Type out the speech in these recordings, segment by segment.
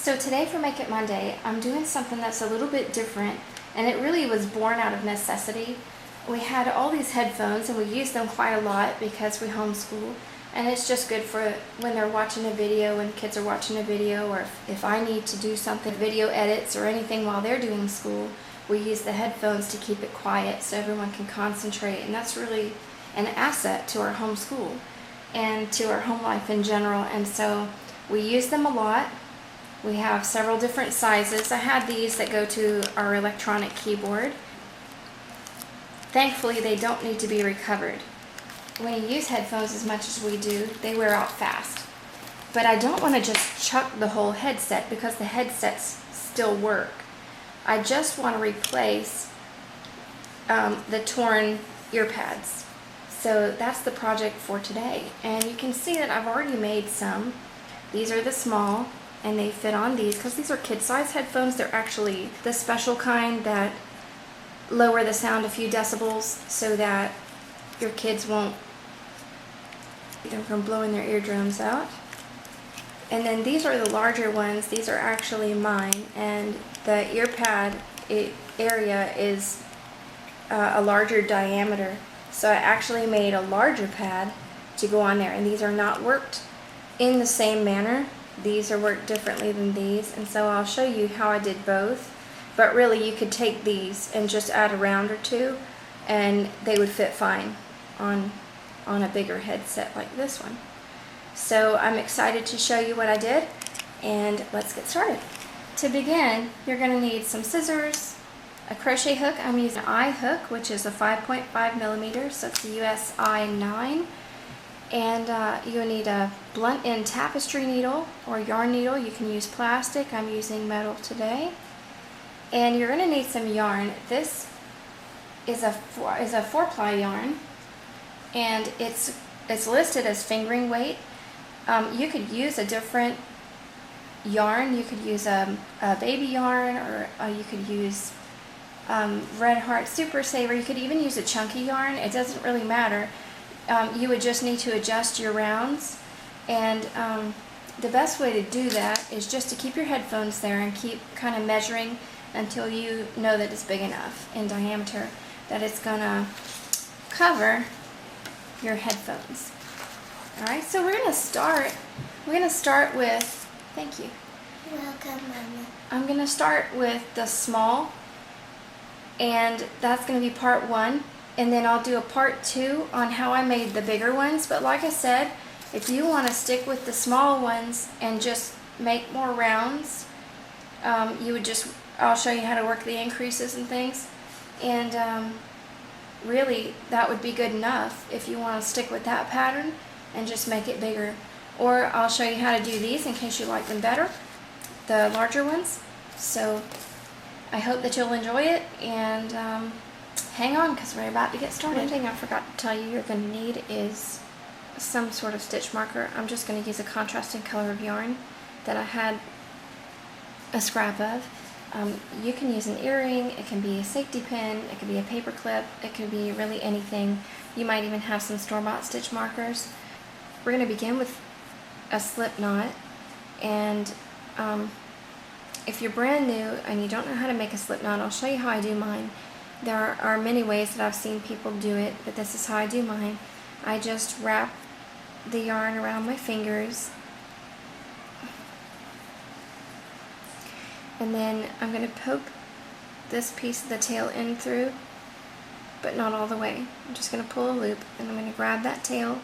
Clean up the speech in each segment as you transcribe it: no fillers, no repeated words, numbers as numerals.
So today for Make It Monday, I'm doing something that's a little bit different, and it really was born out of necessity. We had all these headphones and we use them quite a lot because we homeschool, and it's just good for when they're watching a video, when kids are watching a video, or if I need to do something, video edits or anything while they're doing school, we use the headphones to keep it quiet so everyone can concentrate, and that's really an asset to our homeschool and to our home life in general, and so we use them a lot. We have several different sizes. I had these that go to our electronic keyboard. Thankfully, they don't need to be recovered. When you use headphones as much as we do, they wear out fast. But I don't want to just chuck the whole headset because the headsets still work. I just want to replace the torn ear pads. So that's the project for today. And you can see that I've already made some. These are the small, and they fit on these because these are kid-size headphones. They're actually the special kind that lower the sound a few decibels so that your kids won't either from blowing their eardrums out. And then these are the larger ones. These are actually mine, and the ear pad area is a larger diameter. So I actually made a larger pad to go on there, and these are not worked in the same manner. These are worked differently than these, and so I'll show you how I did both. But really, you could take these and just add a round or two, and they would fit fine on a bigger headset like this one. So I'm excited to show you what I did, and let's get started. To begin, you're going to need some scissors, a crochet hook. I'm using an I hook, which is a 5.5 millimeters, so it's a US I9. And you'll need a blunt end tapestry needle or yarn needle. You can use plastic. I'm using metal today. And you're going to need some yarn. This is a 4-ply yarn, and it's listed as fingering weight. You could use a different yarn. You could use a baby yarn, or you could use Red Heart Super Saver. You could even use a chunky yarn. It doesn't really matter. You would just need to adjust your rounds, and the best way to do that is just to keep your headphones there and keep kind of measuring until you know that it's big enough in diameter that it's gonna cover your headphones. Alright, so we're gonna start with, thank you. You're welcome, Mama. I'm gonna start with the small, and that's gonna be part 1. And then I'll do a part 2 on how I made the bigger ones. But like I said, if you want to stick with the small ones and just make more rounds, I'll show you how to work the increases and things. And really, that would be good enough if you want to stick with that pattern and just make it bigger. Or I'll show you how to do these in case you like them better, the larger ones. So I hope that you'll enjoy it, and hang on because we're about to get started. One thing I forgot to tell you you're going to need is some sort of stitch marker. I'm just going to use a contrasting color of yarn that I had a scrap of. You can use an earring, it can be a safety pin, it can be a paper clip, it can be really anything. You might even have some store-bought stitch markers. We're going to begin with a slip knot, and if you're brand new and you don't know how to make a slip knot, I'll show you how I do mine. There are many ways that I've seen people do it, but this is how I do mine. I just wrap the yarn around my fingers, and then I'm going to poke this piece of the tail in through, but not all the way. I'm just going to pull a loop, and I'm going to grab that tail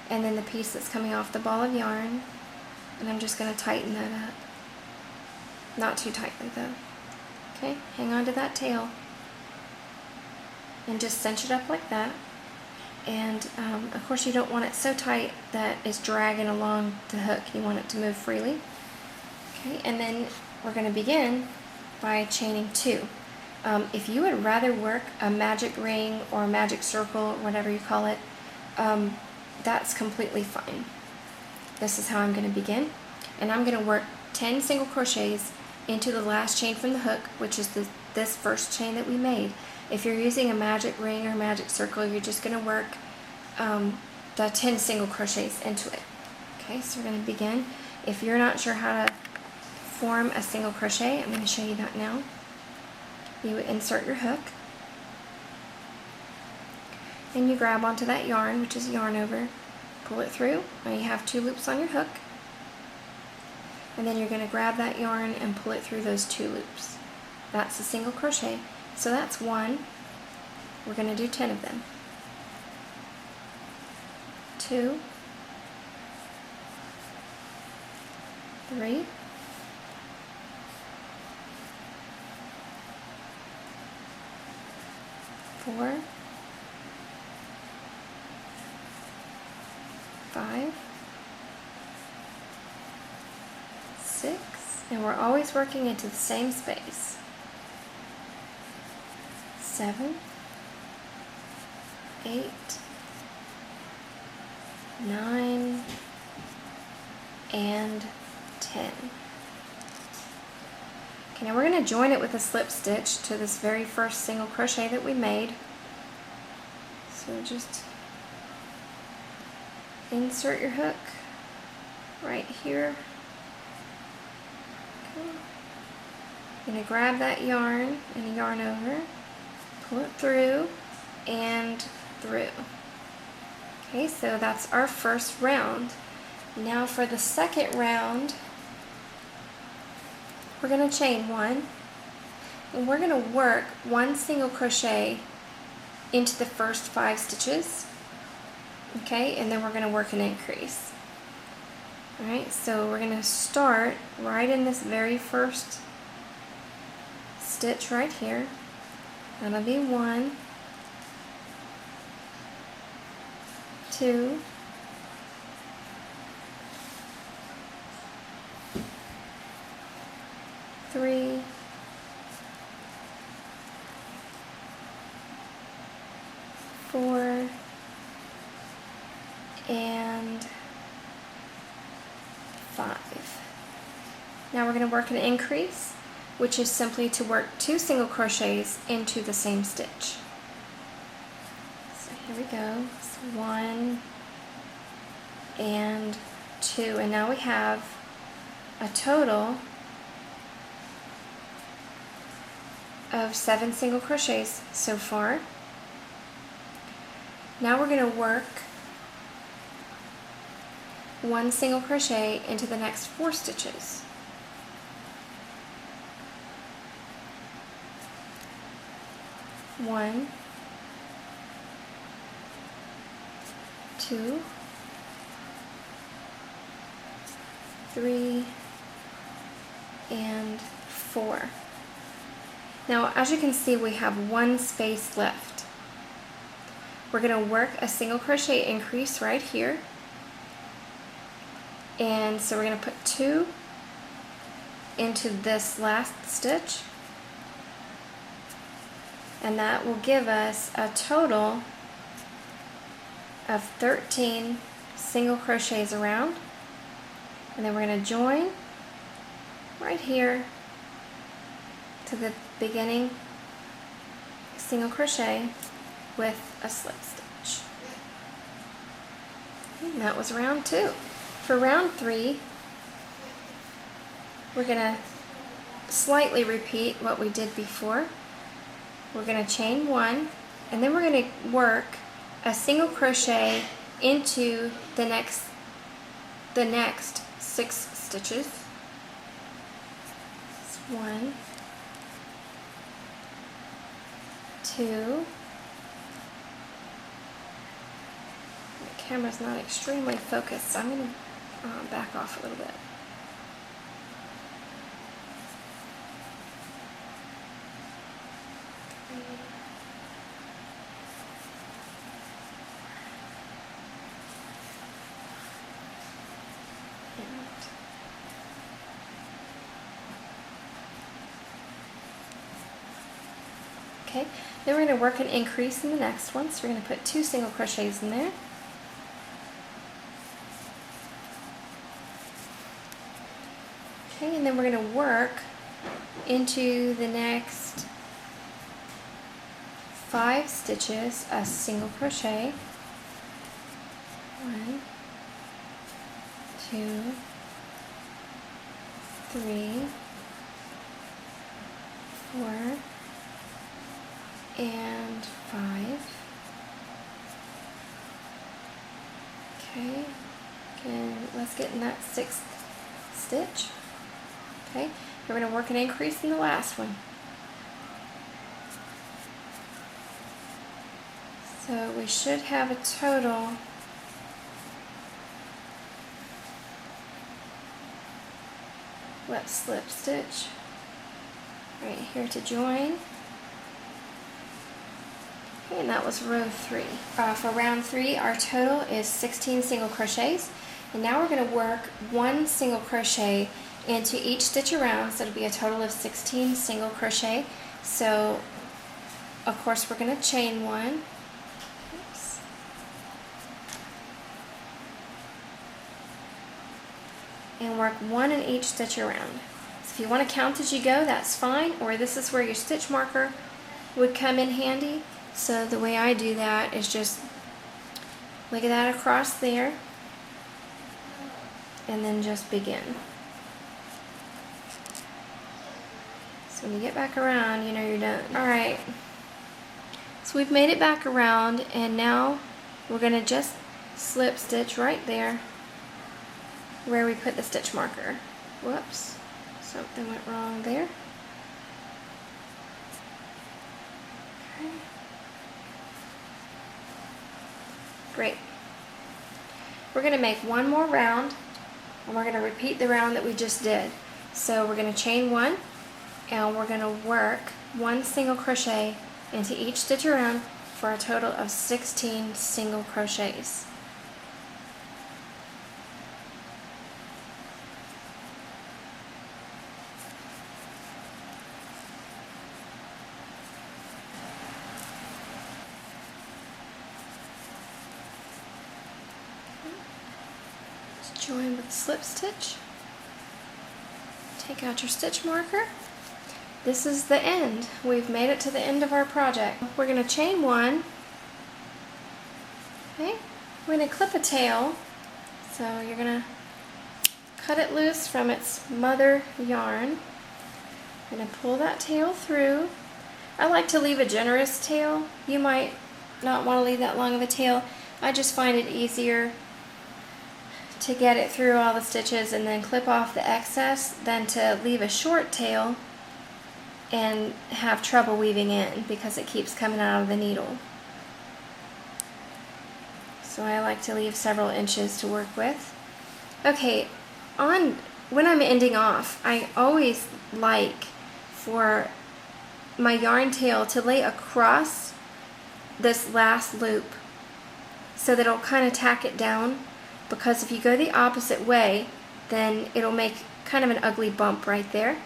and then the piece that's coming off the ball of yarn, and I'm just going to tighten that up. Not too tightly though. Okay, hang on to that tail and just cinch it up like that. And of course you don't want it so tight that it's dragging along the hook. You want it to move freely. Okay, and then we're going to begin by chaining 2. If you would rather work a magic ring or a magic circle, whatever you call it, that's completely fine. This is how I'm going to begin, and I'm going to work 10 single crochets into the last chain from the hook, which is this first chain that we made. If you're using a magic ring or magic circle, you're just going to work the 10 single crochets into it. Okay, so we're going to begin. If you're not sure how to form a single crochet. I'm going to show you that now. You insert your hook and you grab onto that yarn, which is yarn over, pull it through. Now you have 2 loops on your hook, and then you're going to grab that yarn and pull it through those 2 loops. That's a single crochet. So that's 1. We're going to do 10 of them. 2, 3, 4, 5, 6, and we're always working into the same space. 7, 8, 9, and 10. Okay, now we're going to join it with a slip stitch to this very first single crochet that we made. So just insert your hook right here. Okay. You're going to grab that yarn and yarn over, pull it through and through. Okay, so that's our first round. Now for the second round, we're going to chain 1, and we're going to work 1 single crochet into the first 5 stitches. Okay, and then we're going to work an increase. Alright, so we're going to start right in this very first stitch right here. That'll be 1, 2, 3, 4, and 5. Now we're going to work an increase, which is simply to work 2 single crochets into the same stitch. So here we go. So 1 and 2, and now we have a total of 7 single crochets so far. Now we're going to work 1 single crochet into the next 4 stitches. One, 2, 3, and 4. Now, as you can see, we have 1 space left. We're going to work a single crochet increase right here. And so we're going to put 2 into this last stitch. And that will give us a total of 13 single crochets around. And then we're going to join right here to the beginning single crochet with a slip stitch. And that was round 2. For round 3, we're going to slightly repeat what we did before. We're going to chain 1, and then we're going to work a single crochet into the next 6 stitches. 1, 2. The camera's not extremely focused, so I'm going to back off a little bit. 3. Okay, then we're going to work an increase in the next one, so we're going to put 2 single crochets in there. Okay, and then we're going to work into the next 5 stitches a single crochet. 1, 2, 3, 4, and 5. Okay, again, let's get in that 6th stitch. Okay, we're going to work an increase in the last one. So we should have a total let's slip stitch right here to join. Okay, and that was row 3. For round 3, our total is 16 single crochets, and now we're going to work 1 single crochet into each stitch around, so it'll be a total of 16 single crochet. So of course we're going to chain 1. Oops. And work 1 in each stitch around. So if you want to count as you go, that's fine, or this is where your stitch marker would come in handy. So the way I do that is just look at that across there and then just begin. So when you get back around, you know you're done. Alright, so we've made it back around, and now we're going to just slip stitch right there where we put the stitch marker. Whoops, something went wrong there. Okay. Great. We're going to make one more round, and we're going to repeat the round that we just did. So we're going to chain 1, and we're going to work 1 single crochet into each stitch around for a total of 16 single crochets. Join with the slip stitch. Take out your stitch marker. This is the end. We've made it to the end of our project. We're going to chain 1. Okay, we're going to clip a tail. So you're going to cut it loose from its mother yarn. You're going to pull that tail through. I like to leave a generous tail. You might not want to leave that long of a tail. I just find it easier to get it through all the stitches and then clip off the excess than to leave a short tail and have trouble weaving in because it keeps coming out of the needle. So I like to leave several inches to work with. Okay, when I'm ending off, I always like for my yarn tail to lay across this last loop so that it'll kind of tack it down. Because if you go the opposite way, then it'll make kind of an ugly bump right there.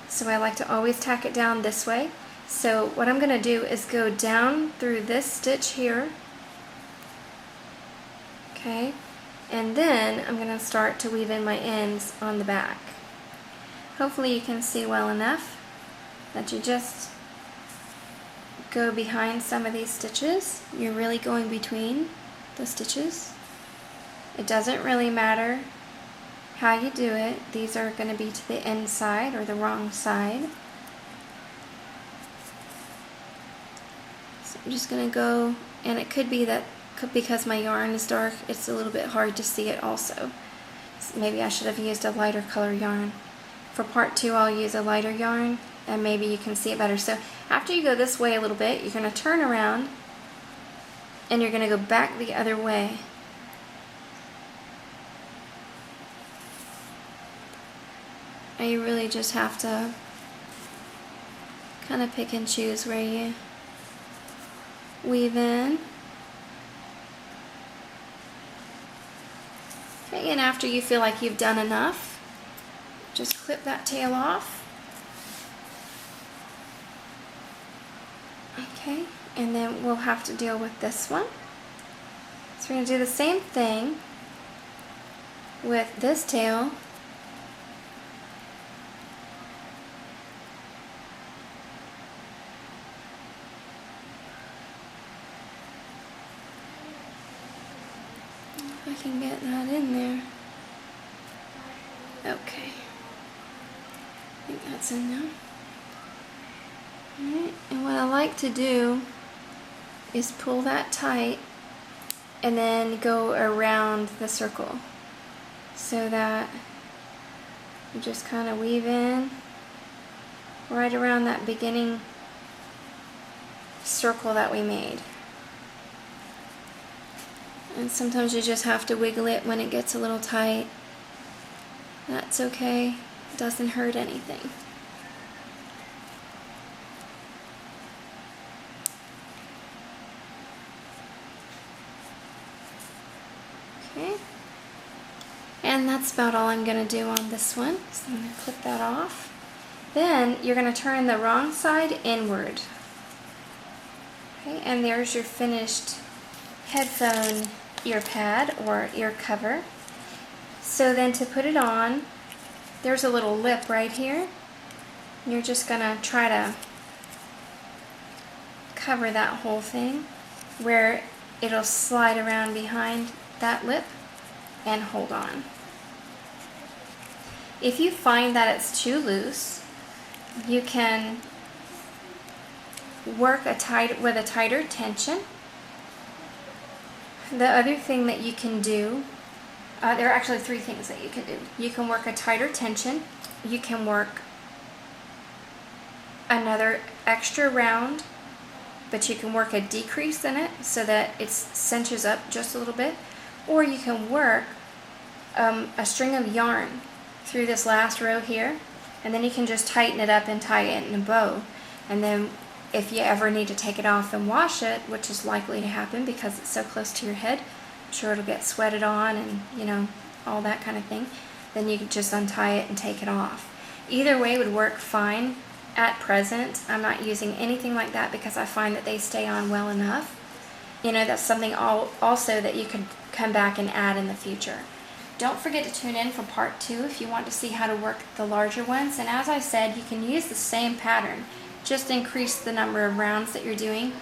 So I like to always tack it down this way. So what I'm going to do is go down through this stitch here. Okay, and then I'm going to start to weave in my ends on the back. Hopefully you can see well enough that you just go behind some of these stitches. You're really going between the stitches. It doesn't really matter how you do it. These are going to be to the inside or the wrong side. So I'm just going to go, and it could be that because my yarn is dark, it's a little bit hard to see it also. So maybe I should have used a lighter color yarn. For part 2, I'll use a lighter yarn, and maybe you can see it better. So after you go this way a little bit, you're going to turn around, and you're going to go back the other way. And you really just have to kind of pick and choose where you weave in. Okay, and after you feel like you've done enough, just clip that tail off. Okay, and then we'll have to deal with this one. So we're going to do the same thing with this tail. I can get that in there. Okay. I think that's in now. Alright, and what I like to do is pull that tight and then go around the circle so that you just kind of weave in right around that beginning circle that we made. And sometimes you just have to wiggle it when it gets a little tight. That's okay, it doesn't hurt anything. Okay, and that's about all I'm going to do on this one. So I'm going to clip that off. Then you're going to turn the wrong side inward. Okay, and there's your finished headphone ear pad or ear cover. So then to put it on, there's a little lip right here. You're just going to try to cover that whole thing where it'll slide around behind that lip and hold on. If you find that it's too loose, you can work with a tighter tension. The other thing that you can do, there are actually three things that you can do. You can work a tighter tension, you can work another extra round, but you can work a decrease in it so that it cinches up just a little bit, or you can work a string of yarn through this last row here, and then you can just tighten it up and tie it in a bow. And then if you ever need to take it off and wash it, which is likely to happen because it's so close to your head, I'm sure it'll get sweated on and, you know, all that kind of thing, then you can just untie it and take it off. Either way would work fine. At present, I'm not using anything like that because I find that they stay on well enough. You know, that's something also that you could come back and add in the future. Don't forget to tune in for part 2 if you want to see how to work the larger ones. And as I said, you can use the same pattern, just increase the number of rounds that you're doing.